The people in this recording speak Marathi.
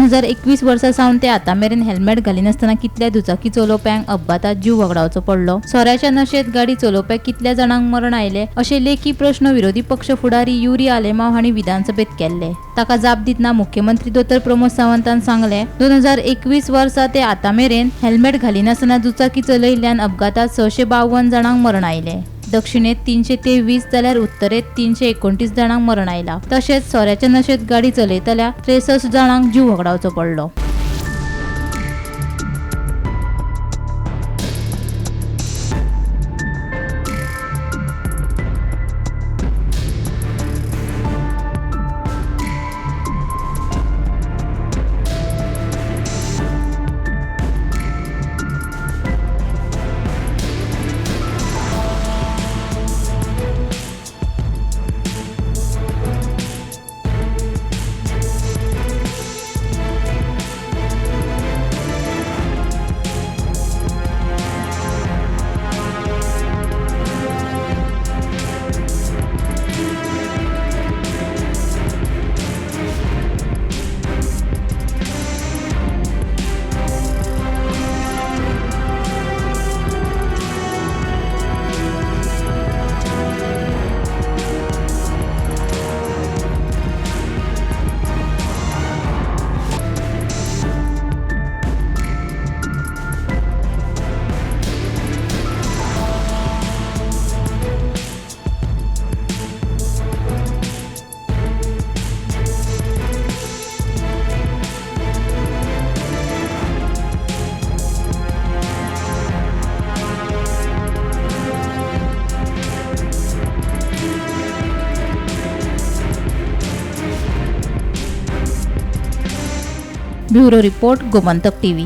2021 वर्सा सावन ते आता मेरेन हेल्मेट घालिनासतना कितल्या दुचाकी चलोवप्यांक अपघातात जीव वगडावचो पडलो। सोऱ्याच्या नशेत गाडी चलोवप्याक कितल्या जाणांक मरण आयले अशे लेखी प्रश्न विरोधी पक्ष फुडारी युरी आलेमाव हांणी विधानसभेत केल्ले। ताका जाप दितना मुख्यमंत्री दोतर प्रमोद सावंतान सांगले 2021 वर्सा ते आता मेरेन हेल्मेट घालिनासतना दुचाकी चलयिल्ल्यान अपघातात 652 जाणांक मरण आयले। दक्षिणेत 323 जाल्यार उत्तरेत 329 जाणांक मरण आयला। तशेंच सोऱ्याच्या नशेत गाडी चलयतल्या 63 जाणांक जीव वगडावचो पडलो। Bureau report Gomantak TV.